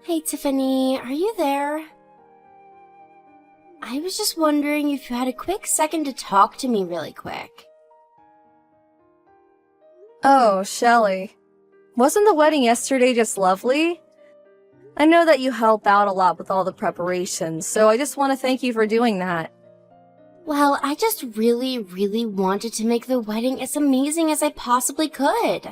Hey Tiffany, are you there? I was just wondering if you had a quick second to talk to me really quick. Oh, Shelley. Wasn't the wedding yesterday just lovely? I know that you help out a lot with all the preparations, so I just want to thank you for doing that. Well, I just really wanted to make the wedding as amazing as I possibly could.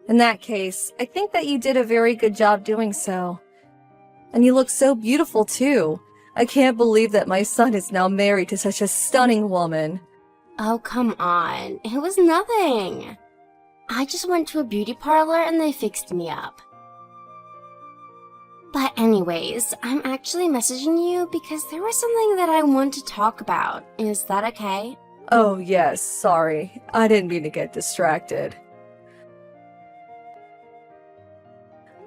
In that case, I think that you did a very good job doing so. And you look so beautiful too. I can't believe that my son is now married to such a stunning woman. Oh, come on. It was nothing. I just went to a beauty parlor and they fixed me up. But anyways, I'm actually messaging you because there was something that I want to talk about. Is that okay? Oh yes, sorry. I didn't mean to get distracted.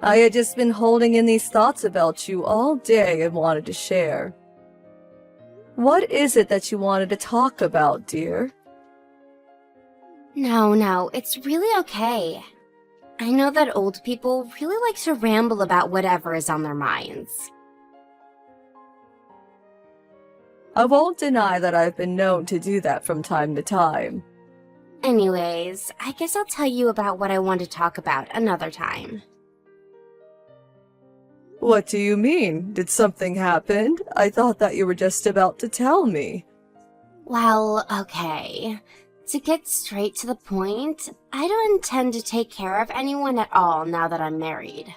I had just been holding in these thoughts about you all day and wanted to share. What is it that you wanted to talk about, dear? No, it's really okay. I know that old people really like to ramble about whatever is on their minds. I won't deny that I've been known to do that from time to time. Anyways, I guess I'll tell you about what I want to talk about another time. What do you mean? Did something happen? I thought that you were just about to tell me. Well, okay. To get straight to the point, I don't intend to take care of anyone at all now that I'm married.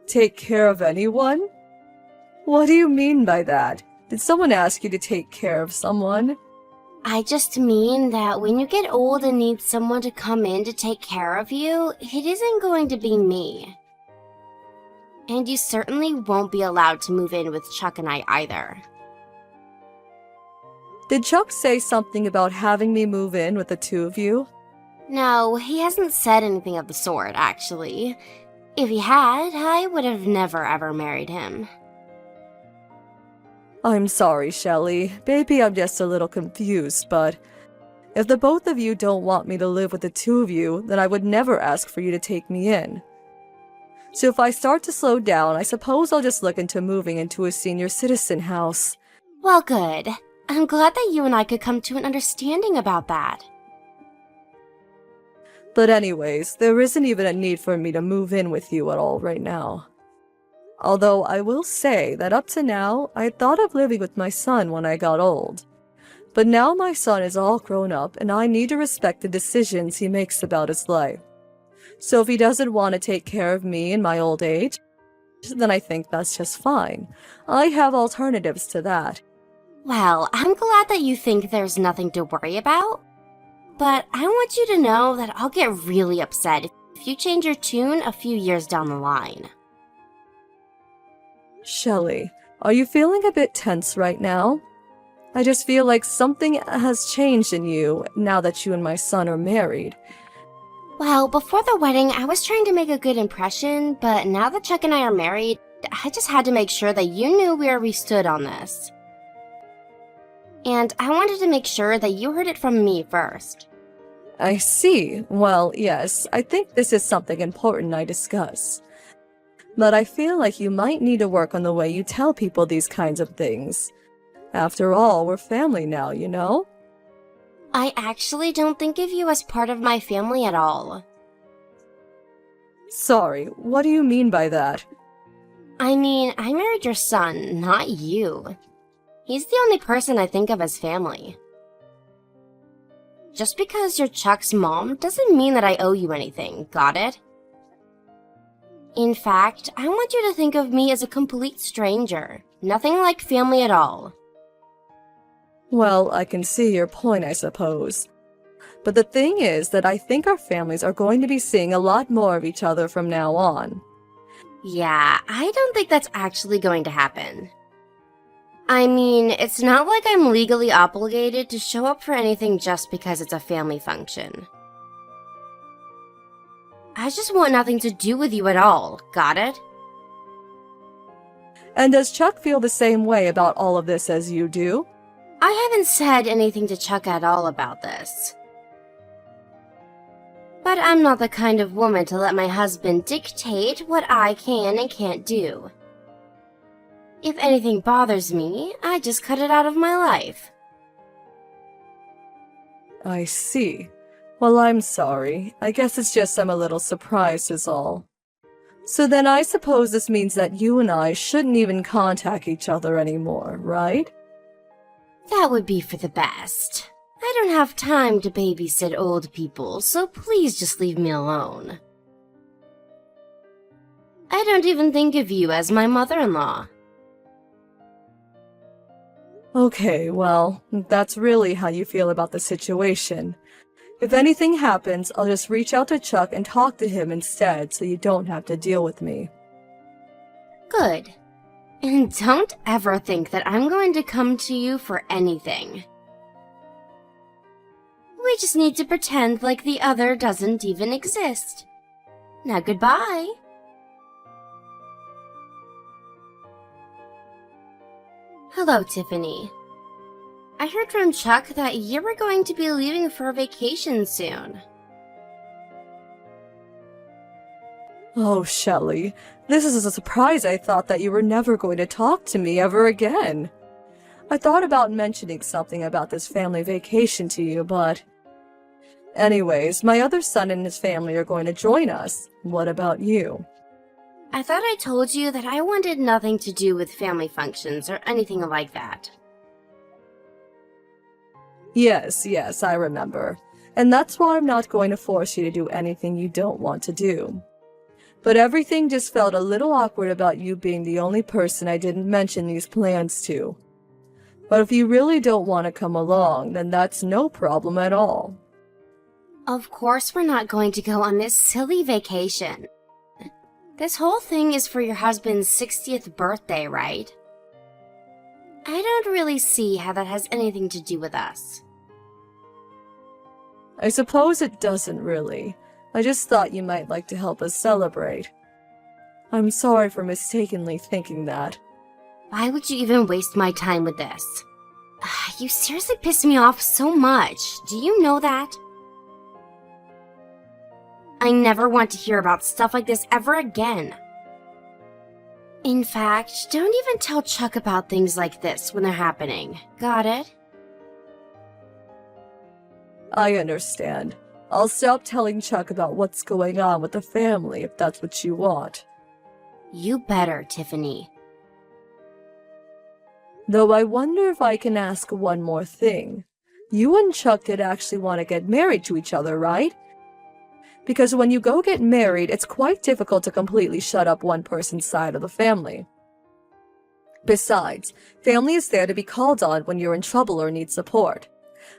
Take care of anyone? What do you mean by that? Did someone ask you to take care of someone? I just mean that when you get old and need someone to come in to take care of you, it isn't going to be me. And you certainly won't be allowed to move in with Chuck and I either. Did Chuck say something about having me move in with the two of you? No, he hasn't said anything of the sort, actually. If he had, I would have never ever married him. I'm sorry, Shelley. Maybe I'm just a little confused, but if the both of you don't want me to live with the two of you, then I would never ask for you to take me in. So if I start to slow down, I suppose I'll just look into moving into a senior citizen house. Well, good. I'm glad that you and I could come to an understanding about that. But anyways, there isn't even a need for me to move in with you at all right now. Although I will say that up to now, I thought of living with my son when I got old. But now my son is all grown up and I need to respect the decisions he makes about his life. So if he doesn't want to take care of me in my old age, then I think that's just fine. I have alternatives to that. Well, I'm glad that you think there's nothing to worry about. But I want you to know that I'll get really upset if you change your tune a few years down the line. Shelley, are you feeling a bit tense right now? I just feel like something has changed in you now that you and my son are married. Well, before the wedding, I was trying to make a good impression, but now that Chuck and I are married, I just had to make sure that you knew where we stood on this. And I wanted to make sure that you heard it from me first. I see. Well, yes, I think this is something important I discuss. But I feel like you might need to work on the way you tell people these kinds of things. After all, we're family now, you know? I actually don't think of you as part of my family at all. Sorry, what do you mean by that? I mean, I married your son, not you. He's the only person I think of as family. Just because you're Chuck's mom doesn't mean that I owe you anything, got it? In fact, I want you to think of me as a complete stranger. Nothing like family at all. Well, I can see your point, I suppose. But the thing is that I think our families are going to be seeing a lot more of each other from now on. Yeah, I don't think that's actually going to happen. I mean, it's not like I'm legally obligated to show up for anything just because it's a family function. I just want nothing to do with you at all, got it? And does Chuck feel the same way about all of this as you do? I haven't said anything to Chuck at all about this. But I'm not the kind of woman to let my husband dictate what I can and can't do. If anything bothers me, I just cut it out of my life. I see. Well, I'm sorry. I guess it's just I'm a little surprised is all. So then I suppose this means that you and I shouldn't even contact each other anymore, right? That would be for the best. I don't have time to babysit old people, so please just leave me alone. I don't even think of you as my mother-in-law. Okay, well, that's really how you feel about the situation. If anything happens, I'll just reach out to Chuck and talk to him instead so you don't have to deal with me. Good. And don't ever think that I'm going to come to you for anything. We just need to pretend like the other doesn't even exist. Now goodbye. Hello, Tiffany. I heard from Chuck that you were going to be leaving for a vacation soon. Oh, Shelley, this is a surprise. I thought that you were never going to talk to me ever again. I thought about mentioning something about this family vacation to you, but... Anyways, my other son and his family are going to join us. What about you? I thought I told you that I wanted nothing to do with family functions or anything like that. Yes, I remember. And that's why I'm not going to force you to do anything you don't want to do. But everything just felt a little awkward about you being the only person I didn't mention these plans to. But if you really don't want to come along, then that's no problem at all. Of course we're not going to go on this silly vacation. This whole thing is for your husband's 60th birthday, right? I don't really see how that has anything to do with us. I suppose it doesn't really. I just thought you might like to help us celebrate. I'm sorry for mistakenly thinking that. Why would you even waste my time with this? You seriously piss me off so much. Do you know that? I never want to hear about stuff like this ever again. In fact, don't even tell Chuck about things like this when they're happening. Got it? I understand. I'll stop telling Chuck about what's going on with the family if that's what you want. You better, Tiffany. Though I wonder if I can ask one more thing. You and Chuck did actually want to get married to each other, right? Because when you go get married, it's quite difficult to completely shut up one person's side of the family. Besides, family is there to be called on when you're in trouble or need support.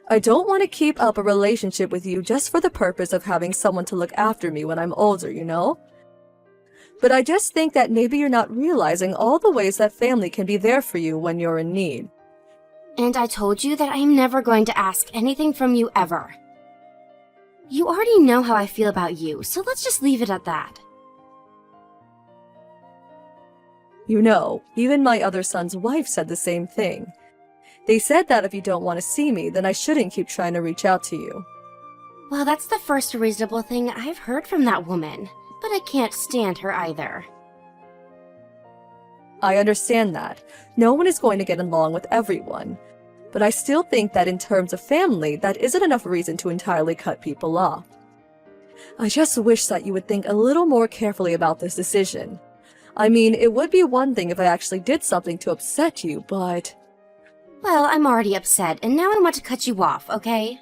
I don't want to keep up a relationship with you just for the purpose of having someone to look after me when I'm older, you know? But I just think that maybe you're not realizing all the ways that family can be there for you when you're in need. And I told you that I am never going to ask anything from you ever. You already know how I feel about you, so let's just leave it at that. You know, even my other son's wife said the same thing. They said that if you don't want to see me, then I shouldn't keep trying to reach out to you. Well, that's the first reasonable thing I've heard from that woman, but I can't stand her either. I understand that. No one is going to get along with everyone. But I still think that in terms of family, that isn't enough reason to entirely cut people off. I just wish that you would think a little more carefully about this decision. I mean, it would be one thing if I actually did something to upset you, but... Well, I'm already upset, and now I want to cut you off, okay?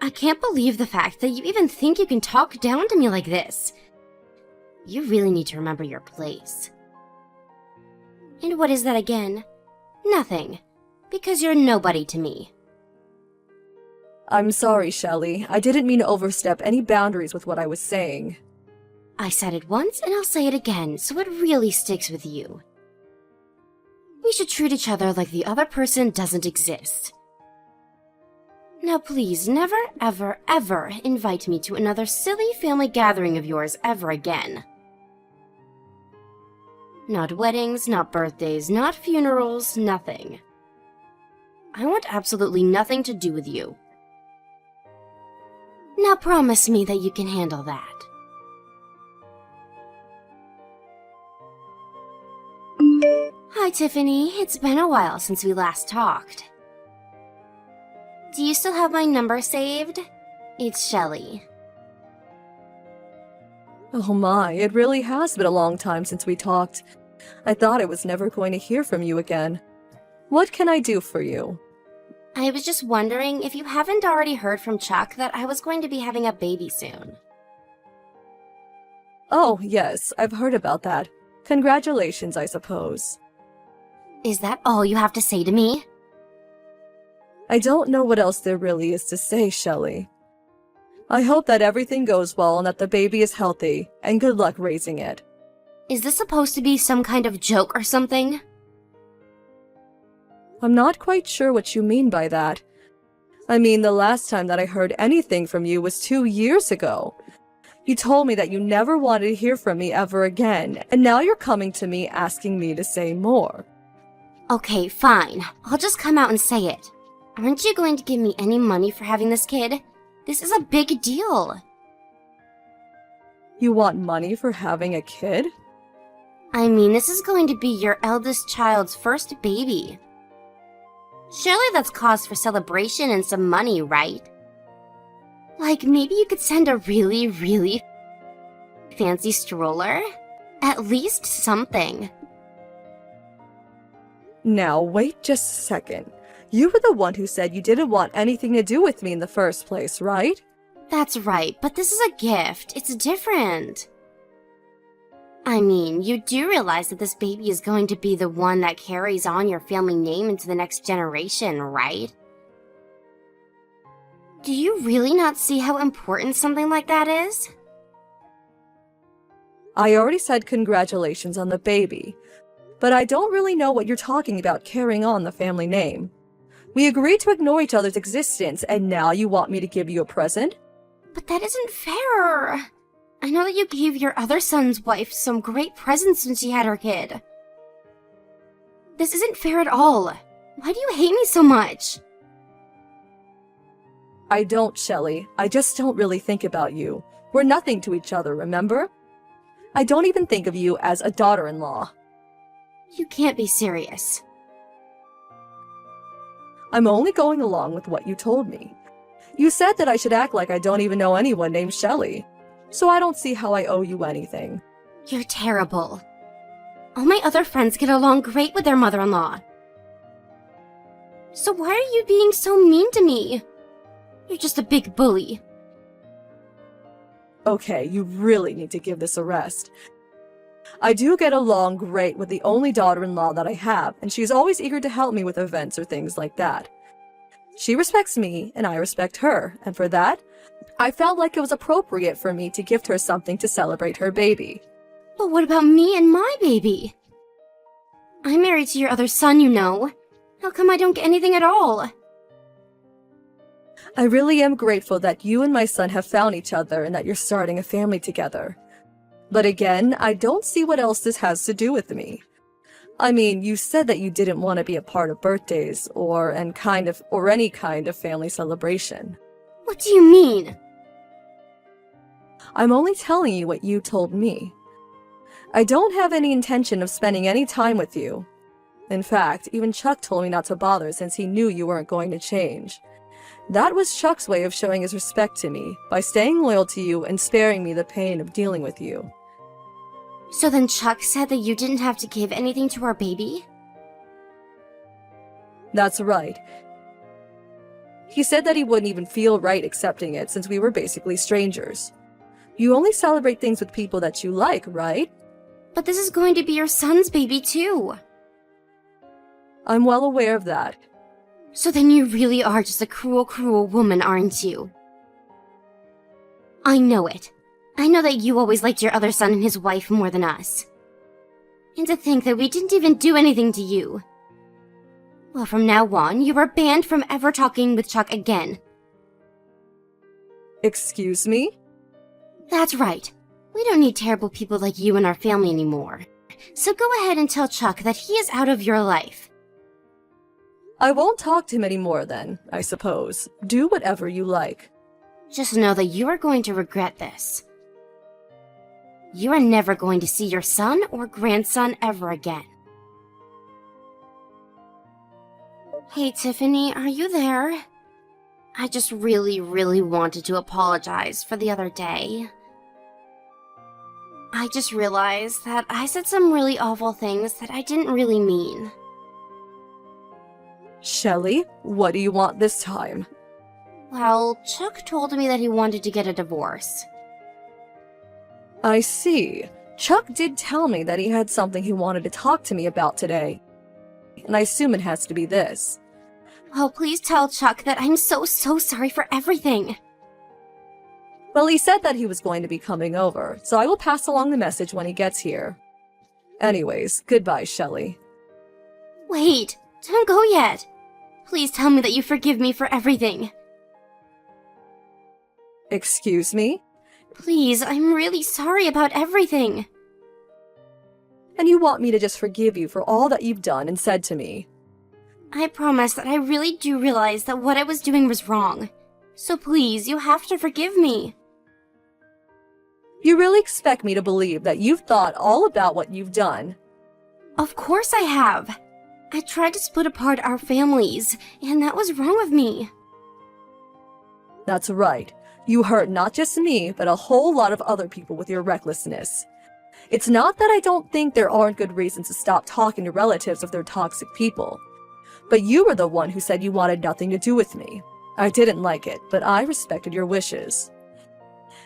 I can't believe the fact that you even think you can talk down to me like this. You really need to remember your place. And what is that again? Nothing. Because you're nobody to me. I'm sorry, Shelley. I didn't mean to overstep any boundaries with what I was saying. I said it once, and I'll say it again, so it really sticks with you. We should treat each other like the other person doesn't exist. Now please, never, ever, ever invite me to another silly family gathering of yours ever again. Not weddings, not birthdays, not funerals, nothing. I want absolutely nothing to do with you. Now promise me that you can handle that. Hi, Tiffany. It's been a while since we last talked. Do you still have my number saved? It's Shelly. Oh my, it really has been a long time since we talked. I thought I was never going to hear from you again. What can I do for you? I was just wondering if you haven't already heard from Chuck that I was going to be having a baby soon. Oh, yes, I've heard about that. Congratulations, I suppose. Is that all you have to say to me? I don't know what else there really is to say, Shelley. I hope that everything goes well and that the baby is healthy, and good luck raising it. Is this supposed to be some kind of joke or something? I'm not quite sure what you mean by that. I mean, the last time that I heard anything from you was 2 years ago. You told me that you never wanted to hear from me ever again, and now you're coming to me asking me to say more. Okay, fine. I'll just come out and say it. Aren't you going to give me any money for having this kid? This is a big deal. You want money for having a kid? I mean, this is going to be your eldest child's first baby. Surely that's cause for celebration and some money, right? Like, maybe you could send a really, really fancy stroller? At least something. Now, wait just a second. You were the one who said you didn't want anything to do with me in the first place, right? That's right, but this is a gift. It's different. I mean, you do realize that this baby is going to be the one that carries on your family name into the next generation, right? Do you really not see how important something like that is? I already said congratulations on the baby, but I don't really know what you're talking about carrying on the family name. We agreed to ignore each other's existence, and now you want me to give you a present? But that isn't fair. I know that you gave your other son's wife some great presents when she had her kid. This isn't fair at all. Why do you hate me so much? I don't, Shelley. I just don't really think about you. We're nothing to each other, remember? I don't even think of you as a daughter-in-law. You can't be serious. I'm only going along with what you told me. You said that I should act like I don't even know anyone named Shelley, so I don't see how I owe you anything. You're terrible. All my other friends get along great with their mother-in-law. So why are you being so mean to me? You're just a big bully. Okay, you really need to give this a rest. I do get along great with the only daughter-in-law that I have, and she's always eager to help me with events or things like that. She respects me, and I respect her, and for that, I felt like it was appropriate for me to gift her something to celebrate her baby. But what about me and my baby? I'm married to your other son, you know. How come I don't get anything at all? I really am grateful that you and my son have found each other and that you're starting a family together. But again, I don't see what else this has to do with me. I mean, you said that you didn't want to be a part of birthdays or any kind of family celebration. What do you mean? I'm only telling you what you told me. I don't have any intention of spending any time with you. In fact, even Chuck told me not to bother since he knew you weren't going to change. That was Chuck's way of showing his respect to me, by staying loyal to you and sparing me the pain of dealing with you. So then Chuck said that you didn't have to give anything to our baby? That's right. He said that he wouldn't even feel right accepting it since we were basically strangers. You only celebrate things with people that you like, right? But this is going to be your son's baby too. I'm well aware of that. So then you really are just a cruel, cruel woman, aren't you? I know it. I know that you always liked your other son and his wife more than us. And to think that we didn't even do anything to you. Well, from now on, you are banned from ever talking with Chuck again. Excuse me? That's right. We don't need terrible people like you in our family anymore. So go ahead and tell Chuck that he is out of your life. I won't talk to him anymore then, I suppose. Do whatever you like. Just know that you are going to regret this. You are never going to see your son or grandson ever again. Hey, Tiffany, are you there? I just really wanted to apologize for the other day. I just realized that I said some really awful things that I didn't really mean. Shelly, what do you want this time? Well, Chuck told me that he wanted to get a divorce. I see. Chuck did tell me that he had something he wanted to talk to me about today. And I assume it has to be this. Oh, please tell Chuck that I'm so sorry for everything. Well, he said that he was going to be coming over, so I will pass along the message when he gets here. Anyways, goodbye, Shelly. Wait, don't go yet. Please tell me that you forgive me for everything. Excuse me? Please, I'm really sorry about everything. And you want me to just forgive you for all that you've done and said to me? I promise that I really do realize that what I was doing was wrong. So please, you have to forgive me. You really expect me to believe that you've thought all about what you've done? Of course I have. I tried to split apart our families, and that was wrong of me. That's right. You hurt not just me, but a whole lot of other people with your recklessness. It's not that I don't think there aren't good reasons to stop talking to relatives of their toxic people. But you were the one who said you wanted nothing to do with me. I didn't like it, but I respected your wishes.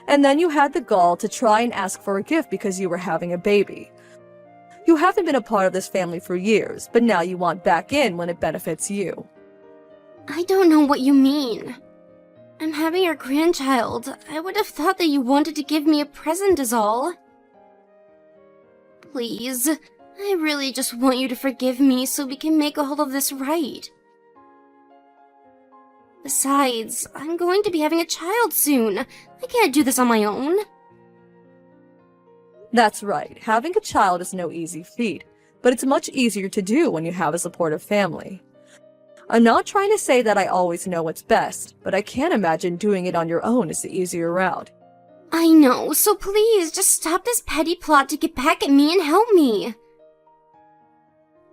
And then you had the gall to try and ask for a gift because you were having a baby. You haven't been a part of this family for years, but now you want back in when it benefits you. I don't know what you mean. I'm having your grandchild. I would have thought that you wanted to give me a present is all. Please, I really just want you to forgive me so we can make all of this right. Besides, I'm going to be having a child soon. I can't do this on my own. That's right. Having a child is no easy feat, but it's much easier to do when you have a supportive family. I'm not trying to say that I always know what's best, but I can't imagine doing it on your own is the easier route. I know, so please, just stop this petty plot to get back at me and help me.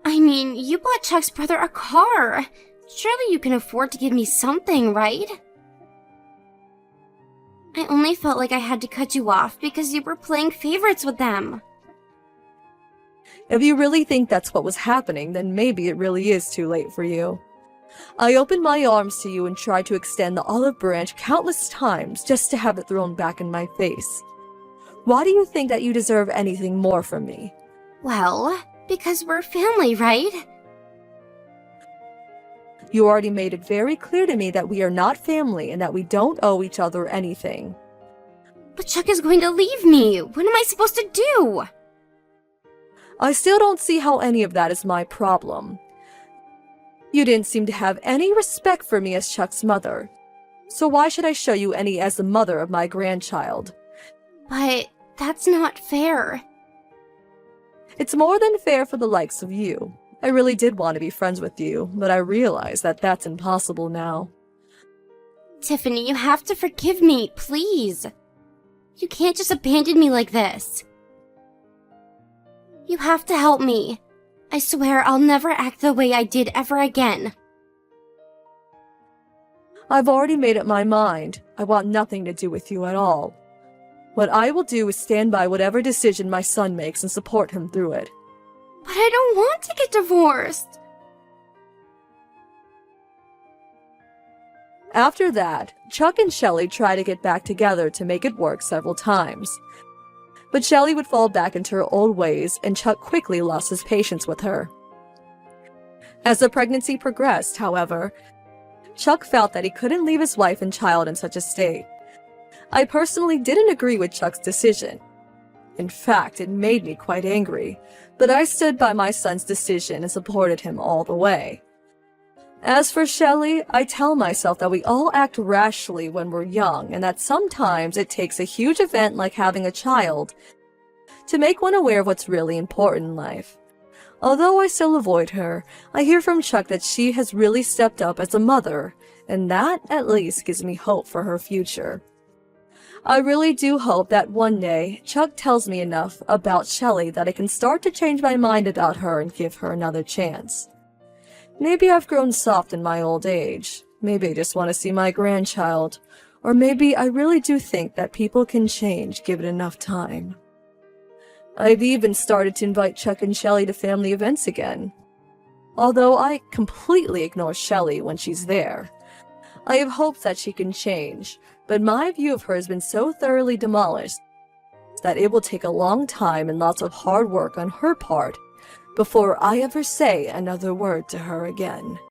I mean, you bought Chuck's brother a car. Surely you can afford to give me something, right? I only felt like I had to cut you off because you were playing favorites with them. If you really think that's what was happening, then maybe it really is too late for you. I opened my arms to you and tried to extend the olive branch countless times just to have it thrown back in my face. Why do you think that you deserve anything more from me? Well, because we're family, right? You already made it very clear to me that we are not family and that we don't owe each other anything. But Chuck is going to leave me. What am I supposed to do? I still don't see how any of that is my problem. You didn't seem to have any respect for me as Chuck's mother. So why should I show you any as the mother of my grandchild? But that's not fair. It's more than fair for the likes of you. I really did want to be friends with you, but I realize that that's impossible now. Tiffany, you have to forgive me, please. You can't just abandon me like this. You have to help me. I swear I'll never act the way I did ever again. I've already made up my mind. I want nothing to do with you at all. What I will do is stand by whatever decision my son makes and support him through it. But I don't want to get divorced. After that, Chuck and Shelly try to get back together to make it work several times. But Shelly would fall back into her old ways, and Chuck quickly lost his patience with her. As the pregnancy progressed, however, Chuck felt that he couldn't leave his wife and child in such a state. I personally didn't agree with Chuck's decision. In fact, it made me quite angry, but I stood by my son's decision and supported him all the way. As for Shelly, I tell myself that we all act rashly when we're young and that sometimes it takes a huge event like having a child to make one aware of what's really important in life. Although I still avoid her, I hear from Chuck that she has really stepped up as a mother and that at least gives me hope for her future. I really do hope that one day Chuck tells me enough about Shelly that I can start to change my mind about her and give her another chance. Maybe I've grown soft in my old age. Maybe I just want to see my grandchild. Or maybe I really do think that people can change given enough time. I've even started to invite Chuck and Shelly to family events again. Although I completely ignore Shelly when she's there. I have hopes that she can change, but my view of her has been so thoroughly demolished that it will take a long time and lots of hard work on her part before I ever say another word to her again.